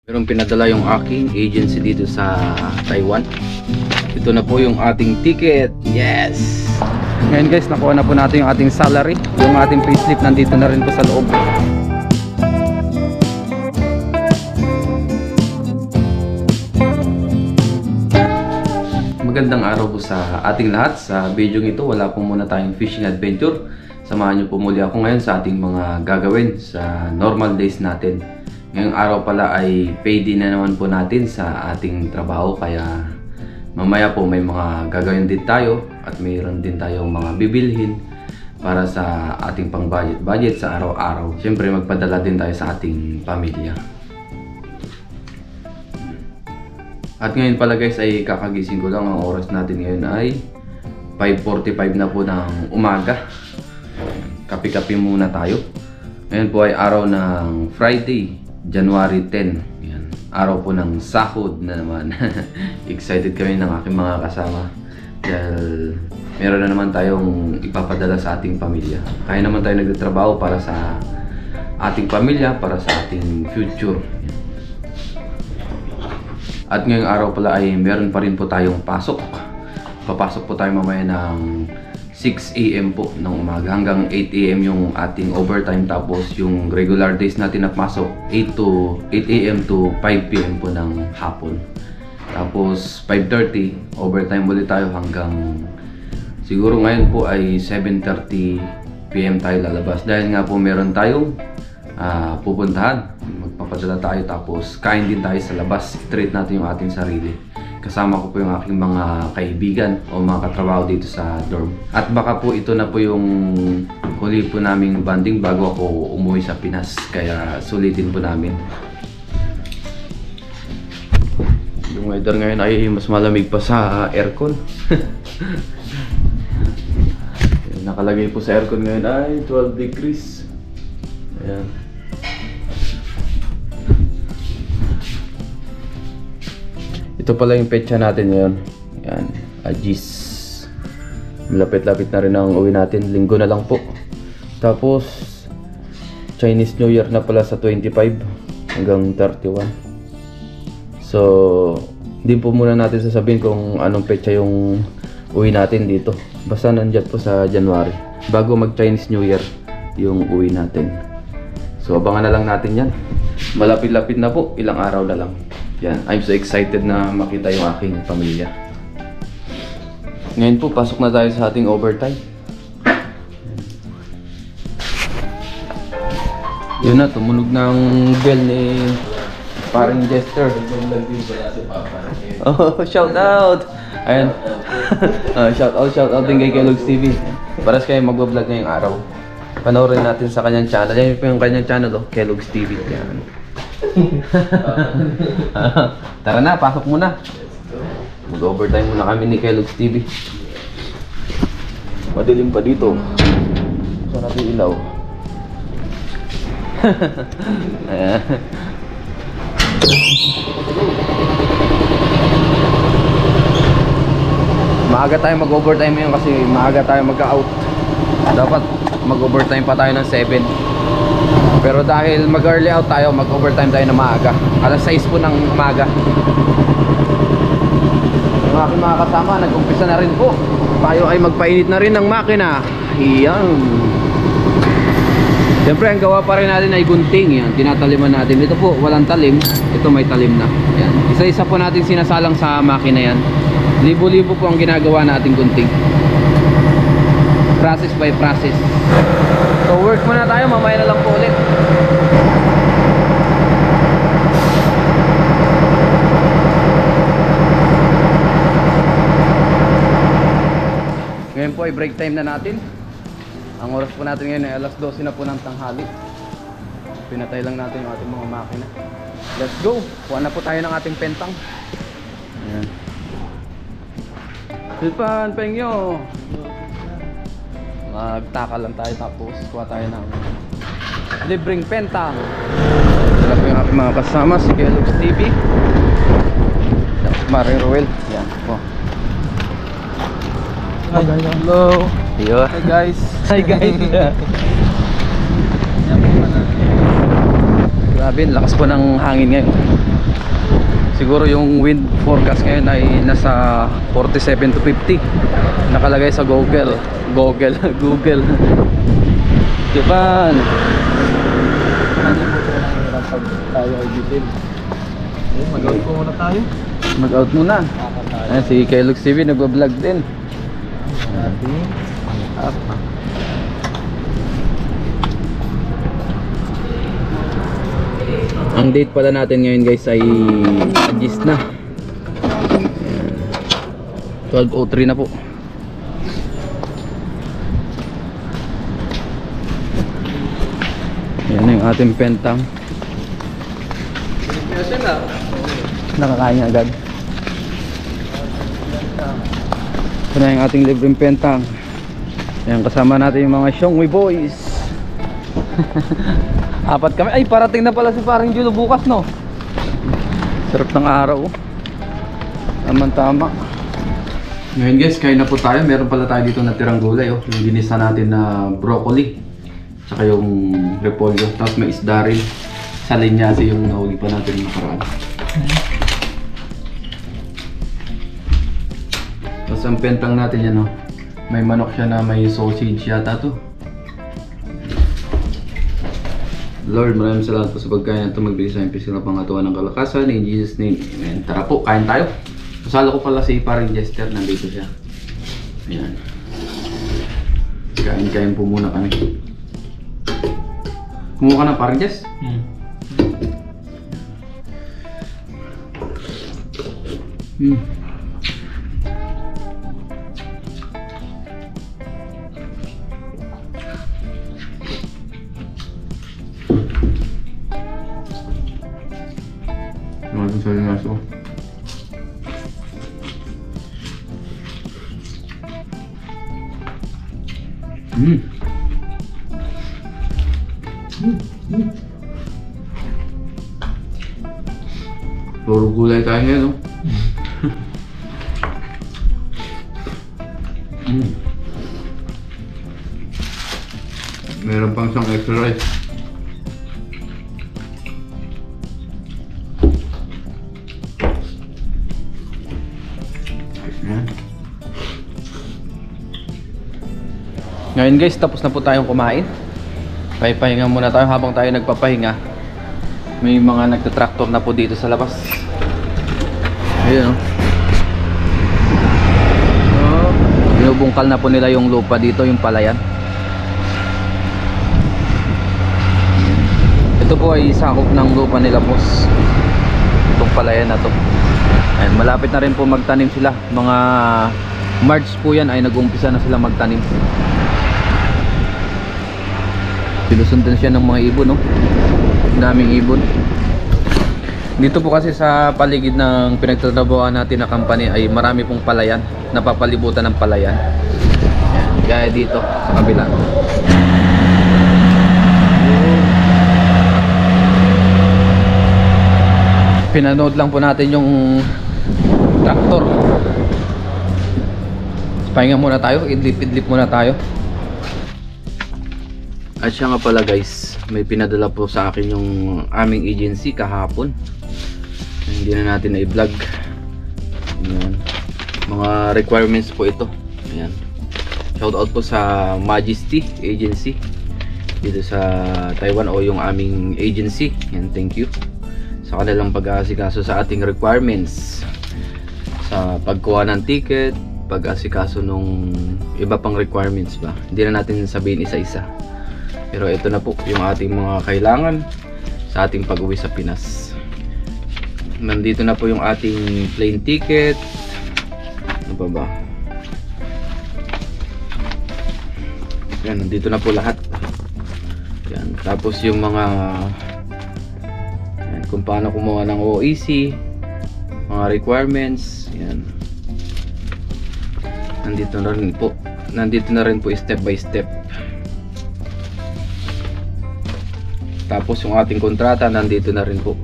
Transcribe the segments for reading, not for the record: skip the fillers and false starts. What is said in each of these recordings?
Merong pinadala yung aking agency dito sa Taiwan. Ito na po yung ating ticket. Yes! Ngayon guys, nakuha na po natin yung ating salary. Yung ating payslip nandito na rin po sa loob. Magandang araw po sa ating lahat. Sa video ito, wala po muna tayong fishing adventure. Samahan niyo po muli ako ngayon sa ating mga gagawin sa normal days natin. Ngayong araw pala ay payday na naman po natin sa ating trabaho, kaya mamaya po may mga gagawin din tayo at mayroon din tayong mga bibilhin para sa ating pang budget sa araw-araw. Siyempre magpadala din tayo sa ating pamilya. At ngayon pala guys ay kakagising ko lang. Ang oras natin ngayon ay 5:45 na po ng umaga. Kape-kape muna tayo. Ngayon po ay araw ng Friday, January 10. Yan. Araw po ng sahod na naman. Excited kami ng aking mga kasama dahil meron na naman tayong ipapadala sa ating pamilya. Kaya naman tayo nagtatrabaho para sa ating pamilya, para sa ating future. Yan. At ngayong araw pala ay meron pa rin po tayong pasok. Papasok po tayo mamaya ng 6 AM po ng umaga hanggang 8 AM yung ating overtime, tapos yung regular days natin na pasok 8 AM to 5 PM po ng hapon. Tapos 5:30 overtime ulit tayo hanggang siguro ngayon po ay 7:30 PM tayo lalabas dahil nga po meron tayong pupuntahan. Magpapadala tayo tapos kain din tayo sa labas. I-treat natin yung ating sarili. Kasama ko po yung aking mga kaibigan o mga katrabaho dito sa dorm. At baka po ito na po yung huli po naming banding bago ako umuwi sa Pinas. Kaya sulitin po namin. Yung weather ngayon ay mas malamig pa sa aircon. Nakalagay po sa aircon ngayon ay 12 degrees. Ayan. Ito pala yung petsa natin ngayon. Yan, Agis. Malapit-lapit na rin ang uwi natin. Linggo na lang po. Tapos Chinese New Year na pala sa 25 hanggang 31. So hindi po muna natin sasabihin kung anong petsa yung uwi natin dito. Basta nandyan po sa January. Bago mag Chinese New Year yung uwi natin. So abangan na lang natin yan. Malapit-lapit na po. Ilang araw na lang. Yan, I'm so excited na makita yung aking pamilya. Ngayon po, pasok na tayo sa ating overtime. Yun na, tumunog ng bell ni parang Jester. Oh, shout out! Ayan. Shout out din kay Kellogg's TV. Paras kayo magbablog ngayong araw. Panoorin natin sa kanyang channel. Yan po yung kanyang channel, oh, Kellogg's TV. Yan. Tara na, pasok muna. Mag-overtime muna kami ni Kellogg's TV. Madilim pa dito. Saan natin ilaw? Ayan. Maaga tayo mag-overtime ngayon kasi maaga tayo mag-out. Dapat mag-overtime pa tayo ng 7. Pero dahil mag-early out tayo, mag-overtime tayo na maaga. Alas 6 po ng umaga. Yung aking mga kasama, nag-umpisa na rin po. Tayo ay magpainit na rin ng makina. Iyan. Siyempre, ang gawa pa rin natin ay gunting. Yan, tinataliman natin. Ito po, walang talim. Ito may talim na. Yan. Isa-isa po natin sinasalang sa makina yan. Libo-libo po ang ginagawa natin gunting. Process by process. So work muna tayo, mamaya na lang po ulit. Ngayon po ay break time na natin. Ang oras po natin ngayon ay alas 12 na po ng tanghali. Pinatay lang natin yung ating mga makina. Let's go! Kuha na po tayo ng ating pentang. Ayan. Silpan, pengyo! Magtaka lang tayo tapos kuha tayo ng libreng pentang. Sila po yung aking mga kasama, si Kellogg's TV, Maring Ruel. Yan po. Hi, hello. Hi guys. Hi guys. Grabe, lakas po ng hangin ngayon. Siguro yung wind forecast ngayon ay nasa 47 to 50. Nakalagay sa Google. Google. Japan. Tayo ay bitin. Mag-out po muna tayo. Mag-out muna. Ayan, si Kellogg's TV nagbablog din. Up. Ang date pala natin ngayon guys ay Agis na. 12:03 na po. Yan yung ating pentang. Nakakain niya agad. Ito na yung ating libreng pentang. Yan, kasama natin yung mga Xiongwei boys. Apat kami. Ay, parating na pala si paring Julo bukas, no? Sarap ng araw. Tama-tama. Ngayon guys, kain na po tayo. Meron pala tayo dito natirang gulay, oh. Yung ginisa natin na broccoli. Tsaka yung repolyo. Tapos may isda rin. Sa linyasi yung nahuli pa natin nakaraan. Tapos ang pentang natin yan, oh. May manok siya na may sausage yata to. Lord, maraming salamat po sa pagkain ito. Magbigay sa MP sila pangatuan ng kalakasan. In Jesus name, amen. Tara po, kain tayo. Kasala ko pala si paring Jester. Nandito siya. Ayan. Kain-kain po muna kami. Kumuha ka na paring Jess? Natin sa linaso. Puro gulay tayo ngayon, no? Meron pang isang extra rice. Ngayon guys, tapos na po tayong kumain. Pahinga muna tayo habang tayo nagpapahinga. May mga nagtatraktor na po dito sa labas. Ayun, oh. Binubungkal na po nila yung lupa dito, yung palayan. Ito po ay sakop ng lupa nila, boss. Itong palayan na to. Ayan, malapit na rin po magtanim sila. Mga March po yan ay nag-umpisa na sila magtanim. Sinusundan siya ng mga ibon, no? Daming ibon. Dito po kasi sa paligid ng pinagtatrabahoan natin na company ay marami pong palayan. Napapalibutan ng palayan. Ayan, gaya dito sa kabila. Pinanood lang po natin yung traktor. Pahinga muna tayo, idlip-idlip muna tayo. At siya nga pala guys, may pinadala po sa akin yung aming agency kahapon. Hindi na natin na i-vlog. Mga requirements po ito. Ayan. Shoutout po sa Majesty Agency dito sa Taiwan, o yung aming agency. Ayan, thank you sa kanilang pag-aasikaso sa ating requirements, sa pagkuha ng ticket, pag-aasikaso nung iba pang requirements ba. Hindi na natin sabihin isa-isa. Pero ito na po yung ating mga kailangan sa ating pag-uwi sa Pinas. Nandito na po yung ating plane ticket. Ano pa ba? Yan, nandito na po lahat. Yan, tapos yung mga yan, kung paano kumuha ng OEC, mga requirements, yan. Nandito na rin po. Nandito na rin po step by step. Tapos yung ating kontrata nandito na rin po.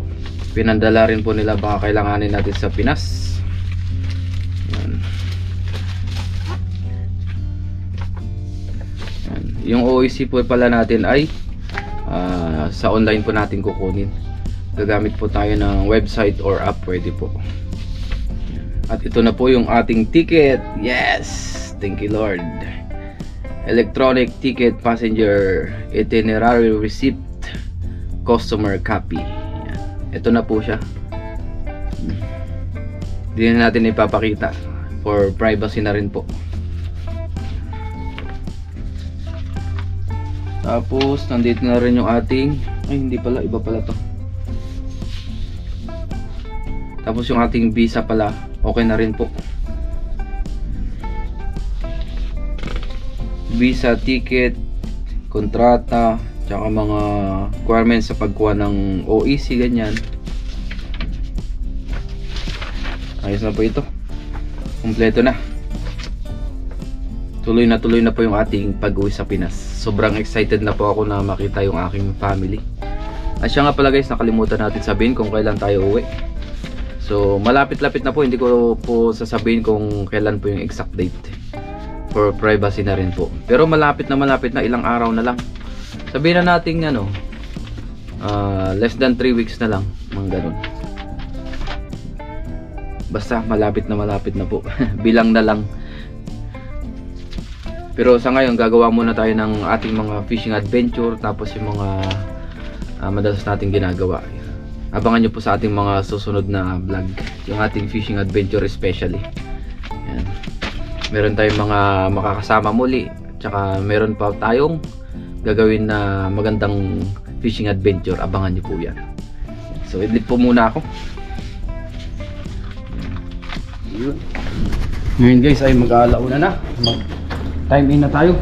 Pinandala rin po nila baka kailanganin natin sa Pinas. Yan. Yan. Yung OEC po pala natin ay sa online po natin kukunin. gagamit po tayo ng website or app, pwede po. At ito na po yung ating ticket. Yes! Thank you Lord. Electronic ticket, passenger itinerary receipt, customer copy. Yan. Ito na po siya. Hindi na natin ipapakita for privacy na rin po. Tapos nandito na rin yung ating, ay hindi pala, iba pala to. Tapos yung ating visa pala, okay na rin po. Visa, ticket, kontrata, tsaka mga requirements sa pagkuha ng OEC, ganyan. Ayos na po ito. Kompleto na. Tuloy na po yung ating pag-uwi sa Pinas. Sobrang excited na po ako na makita yung aking family. At siya nga pala guys, nakalimutan natin sabihin kung kailan tayo uwi. So malapit-lapit na po, hindi ko po sasabihin kung kailan po yung exact date. For privacy na rin po. Pero malapit na, ilang araw na lang. Sabihin na natin ano, less than 3 weeks na lang, mga ganun. Basta malapit na po. Bilang na lang. Pero sa ngayon gagawa muna tayo ng ating mga fishing adventure, tapos yung mga madalas nating ginagawa. Abangan nyo po sa ating mga susunod na vlog, yung ating fishing adventure especially. Yan. Meron tayong mga makakasama muli, tsaka meron pa tayong gagawin na magandang fishing adventure. Abangan nyo po yan. So idlip po muna ako. Ngayon guys ay mag-aalauna na, time in na tayo.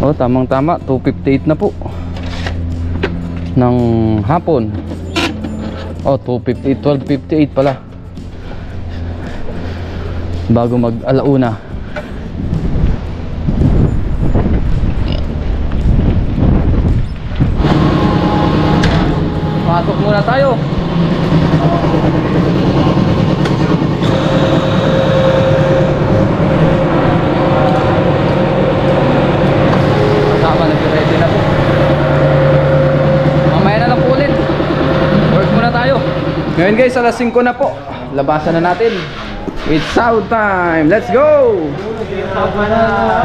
Oh, tamang tama, 2:58 na po ng hapon. Oh, 2:58, 12:58 pala, bago mag-alauna. Pasok muna tayo. Tama, nag-ready na po. Mamaya na lang po ulit. Work muna tayo. Ngayon guys, alas 5 na po. Labasan na natin. It's South time. Let's go!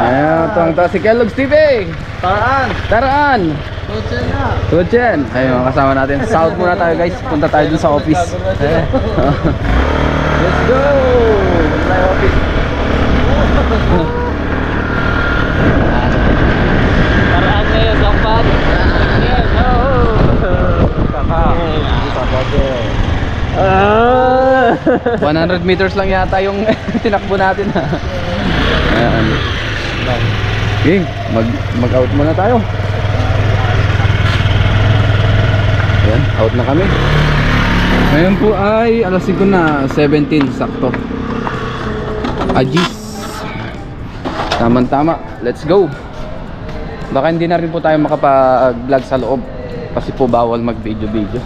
Ayan, tuwang-tuwa si Kellogg's TV. Taraan! Tutsen. Ayun, mga kasama natin. South muna tayo guys. Punta tayo dun sa office. Let's go! Punta tayo office. Taraan ngayon, Sampan. 100 meters lang yata yung tinakbo natin. Ayan. Okay, mag-out muna tayo. Ayan, out na kami. Ngayon po ay alas 5 na, 17 sakto. Ajis. Tama-tama, let's go. Baka hindi na rin po tayo makapag-vlog sa loob kasi po bawal mag-video-video,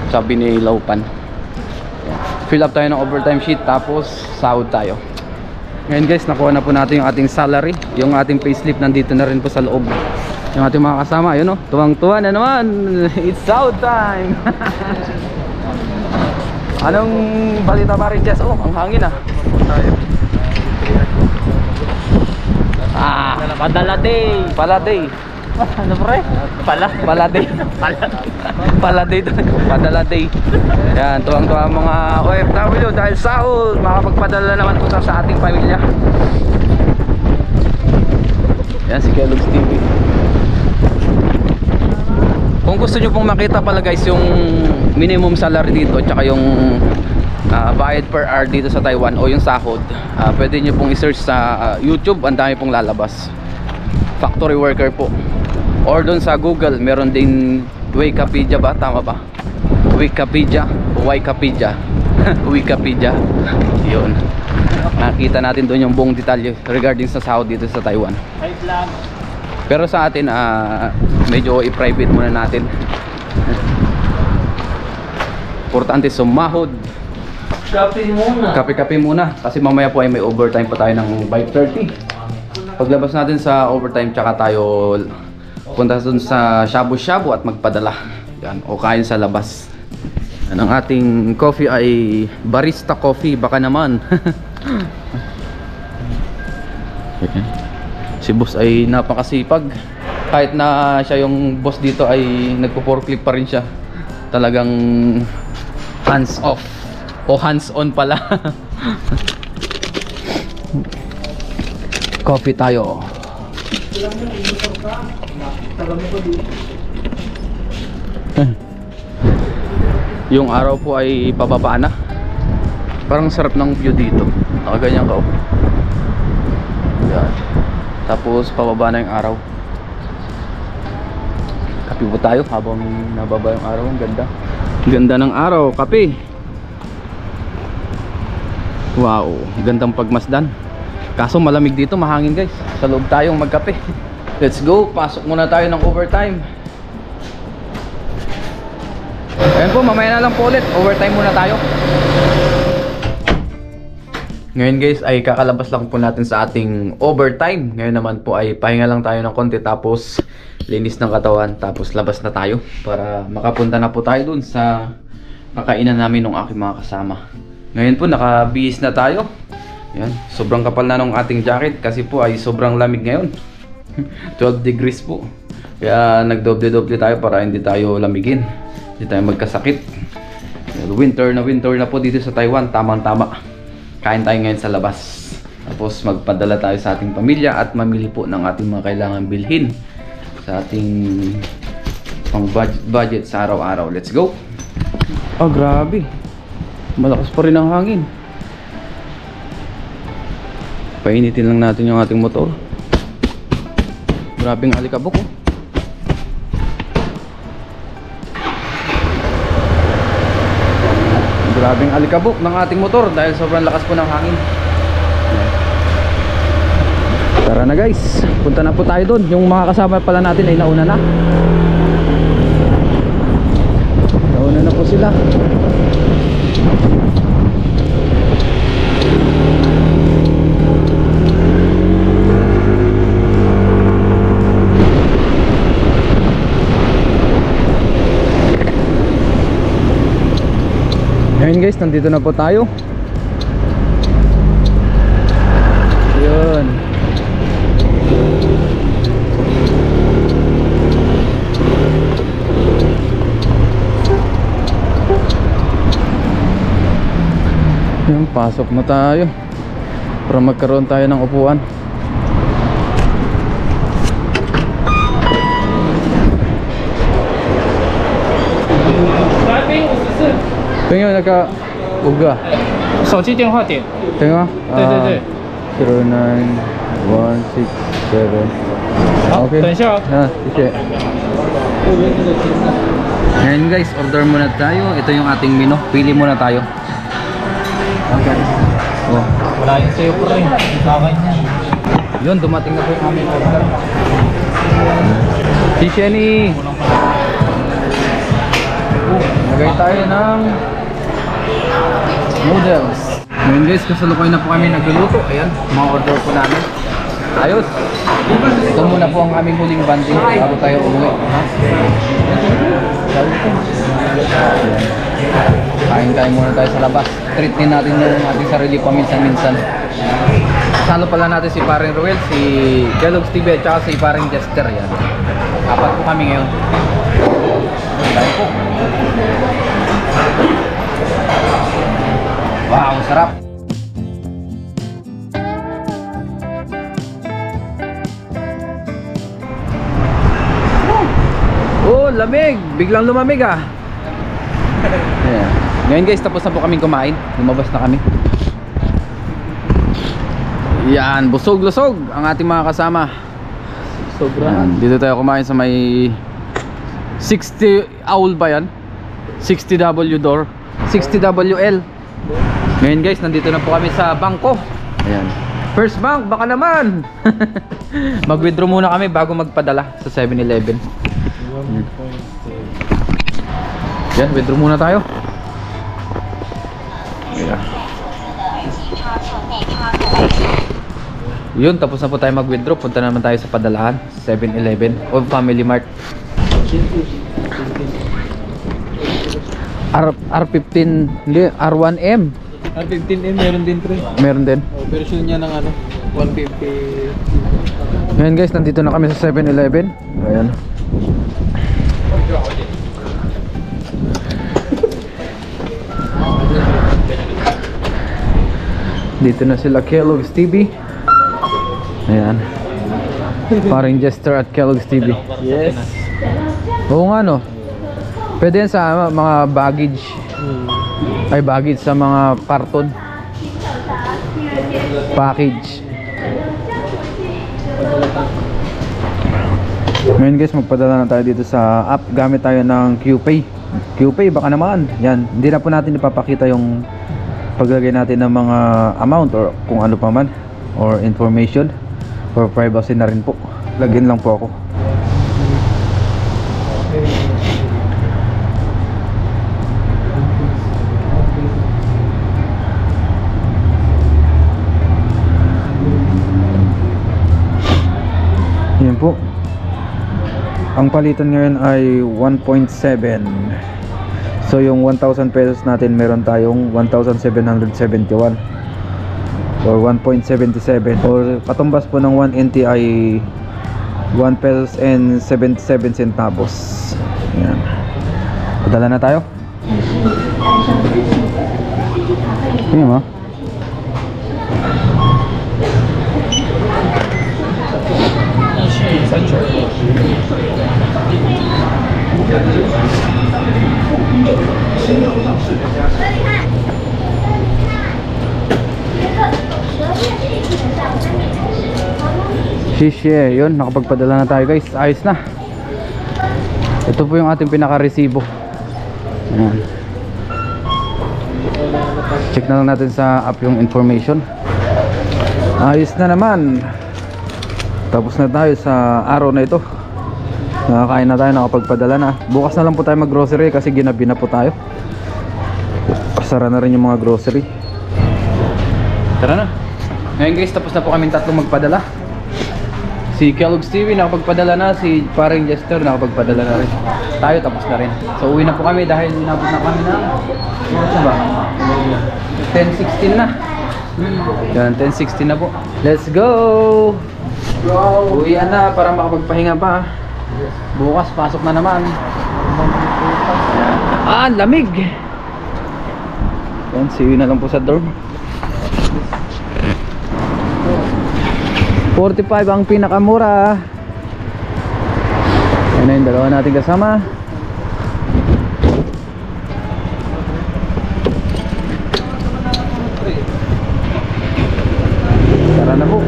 sabi ni Laupan. Fill up tayo ng overtime sheet, tapos sahod tayo. Ngayon guys, nakuha na po natin yung ating salary. Yung ating payslip nandito na rin po sa loob. Yung ating mga kasama, yun o, tuwang-tuwa na naman. It's sahod time. Anong balita Marites? Oh, ang hangin ah. Padala day. Pala day. Ano pre? Pala day. Pala day. Padala day. Yan, tuwang-tuwa mga OFW dahil sahod, makapagpadala naman po sa ating pamilya. Yan si Kellogg's TV. Kung gusto nyo pong makita pala guys yung minimum salary dito, tsaka yung bayad per hour dito sa Taiwan o yung sahod, pwede nyo pong i-search sa YouTube. Ang dami pong lalabas. Factory worker po. Or doon sa Google, meron din Wikipedia ba? Tama ba? Wikipedia o Wikipedia. Wikipedia. Yun. Nakita natin doon yung buong detalye regarding sa sahod dito sa Taiwan. Pero sa atin, medyo i-private muna natin. Importante sumahod. Kape-kape muna. Kasi mamaya po ay may overtime pa tayo ng 5:30. Paglabas natin sa overtime, tsaka tayo punta dun sa shabu-shabu at magpadala. Yan, o kain sa labas. Yan, ang ating coffee ay barista coffee. Baka naman. Si boss ay napakasipag. Kahit na siya yung boss dito ay nagpo-forklift pa rin siya. Talagang hands off o hands on pala. Coffee tayo. Yung araw po ay pababa na. Parang sarap ng view dito. Nakaganyan ka oh. Yan. Tapos pababa na yung araw. Kape po tayo habang nababa yung araw. Ang ganda. Ganda ng araw. Kape. Wow. Gandang pagmasdan. Kaso malamig dito. Mahangin guys. Sa loob tayong magkape. Let's go. Pasok muna tayo ng overtime. Ayan po. Mamaya na lang po ulit. Overtime muna tayo. Ngayon guys ay kakalabas lang po natin sa ating overtime. Ngayon naman po ay pahinga lang tayo ng konti. Tapos linis ng katawan, tapos labas na tayo para makapunta na po tayo dun sa kakainan namin ng aking mga kasama. Ngayon po nakabihis na tayo. Yan, sobrang kapal na ng ating jacket kasi po ay sobrang lamig ngayon. 12 degrees po. Kaya nagdoble-doble tayo para hindi tayo lamigin, hindi tayo magkasakit. Winter na po dito sa Taiwan, tamang-tama. Kain tayo ngayon sa labas. Tapos magpadala tayo sa ating pamilya at mamili po ng ating mga kailangan bilhin sa ating pang budget sa araw-araw. Let's go. Oh, grabe. Malakas pa rin ang hangin. Painitin lang natin yung ating motor. Grabing alikabok oh. Grabing alikabok ng ating motor dahil sobrang lakas po ng hangin. Tara na guys, punta na po tayo doon. Yung mga kasama pala natin ay nauna na. Nauna na po sila. Ngayon guys, nandito na po tayo. Yun. Yan, pasok na tayo para magkaroon tayo ng upuan. Tingnan naka-uga. 手机电话点。 Tingnan. 对对对。 09167. 好， Okay. 等一下哦。 Sige. Ngayon guys, order muna tayo. Ito yung ating menu. Pili muna tayo. Okay. Oh. Wala yung sa'yo pa rin. Sa akin yan. Yun, dumating na po yung aming order. Si Shenny. Lagay tayo ng noodles. Ngayon guys, kasalukuyan na po kami nagluluto. Ayan, mga order po namin. Ayos. Ito muna po ang aming huling banding bago tayo umuwi. Kain-kain muna tayo sa labas. Treat din natin yung ating sarili paminsan-minsan. Kasalo pala natin si Paring Ruel, si Kellogg's TV at saka si Paring Jester. Yan. Apat po kami ngayon. Kain po. Wow, sarap. Oh, lamig. Biglang lumamig ah. Yeah. Ngayon guys, tapos na po kaming kumain. Lumabas na kami. Yan, busog-lusog ang ating mga kasama. Sobrang. Dito tayo kumain sa may 60 owl ba yan? 60W door, 60WL. Ngayon guys, nandito na po kami sa bangko. Ayan. First bank, baka naman. Mag-withdraw muna kami bago magpadala sa 7-Eleven. Yan, withdraw muna tayo. Yeah. Yun, tapos na po tayo mag-withdraw. Punta naman tayo sa padalahan, 7-Eleven o Family Mart. R15, hindi, R1M. R15M meron din pre. Meron din. Oh, version niya ng ano, 150. Ngayon guys, nandito na kami sa 7-Eleven. Ayan. Dito na sila Kellogg's TV. Ayan. Parang Jester at Kellogg's TV. Yes. Oo nga no. Pwede yan sa mga baggage. Ay baggage sa mga parton. Package. Ngayon guys, magpadala na tayo dito sa app. Gamit tayo ng QPay. QPay baka naman. Yan. Hindi na po natin ipapakita yung paglagay natin ng mga amount or kung ano pa man or information for privacy na rin po. Lagyan lang po ako. Yan po. Ang palitan ngayon ay 1.7. So yung 1,000 pesos natin, meron tayong 1,771 or 1.77, or katumbas po ng 1 NT ay 1 pesos and 77 centavos. Yan. Padala na tayo. Yan mo. Shishe, yun, nakapagpadala na tayo guys. Ayos na. Ito po yung ating pinaka-resibo. Ayan. Check na lang natin sa app yung information. Ayos na naman. Tapos na tayo sa araw na ito. Nakakain na tayo, nakapagpadala na. Bukas na lang po tayo mag-grocery kasi ginabi na po tayo. Pasara na rin yung mga grocery. Tara na. Ngayon guys, tapos na po kaming tatlong magpadala. Si Kellogg's TV nakapagpadala na, si paring Jester nakapagpadala na rin. Tayo tapos na rin. So uwi na po kami dahil inabot na kami na ano ba? 10:16 na. Yan, 10:16 na po. Let's go! Uwi na para makapagpahinga pa. Bukas pasok na naman. Ah, lamig! Yan, siwi na lang po sa dorm. 45 ang pinakamura. Yan na yung dalawa natin kasama. Tara na po.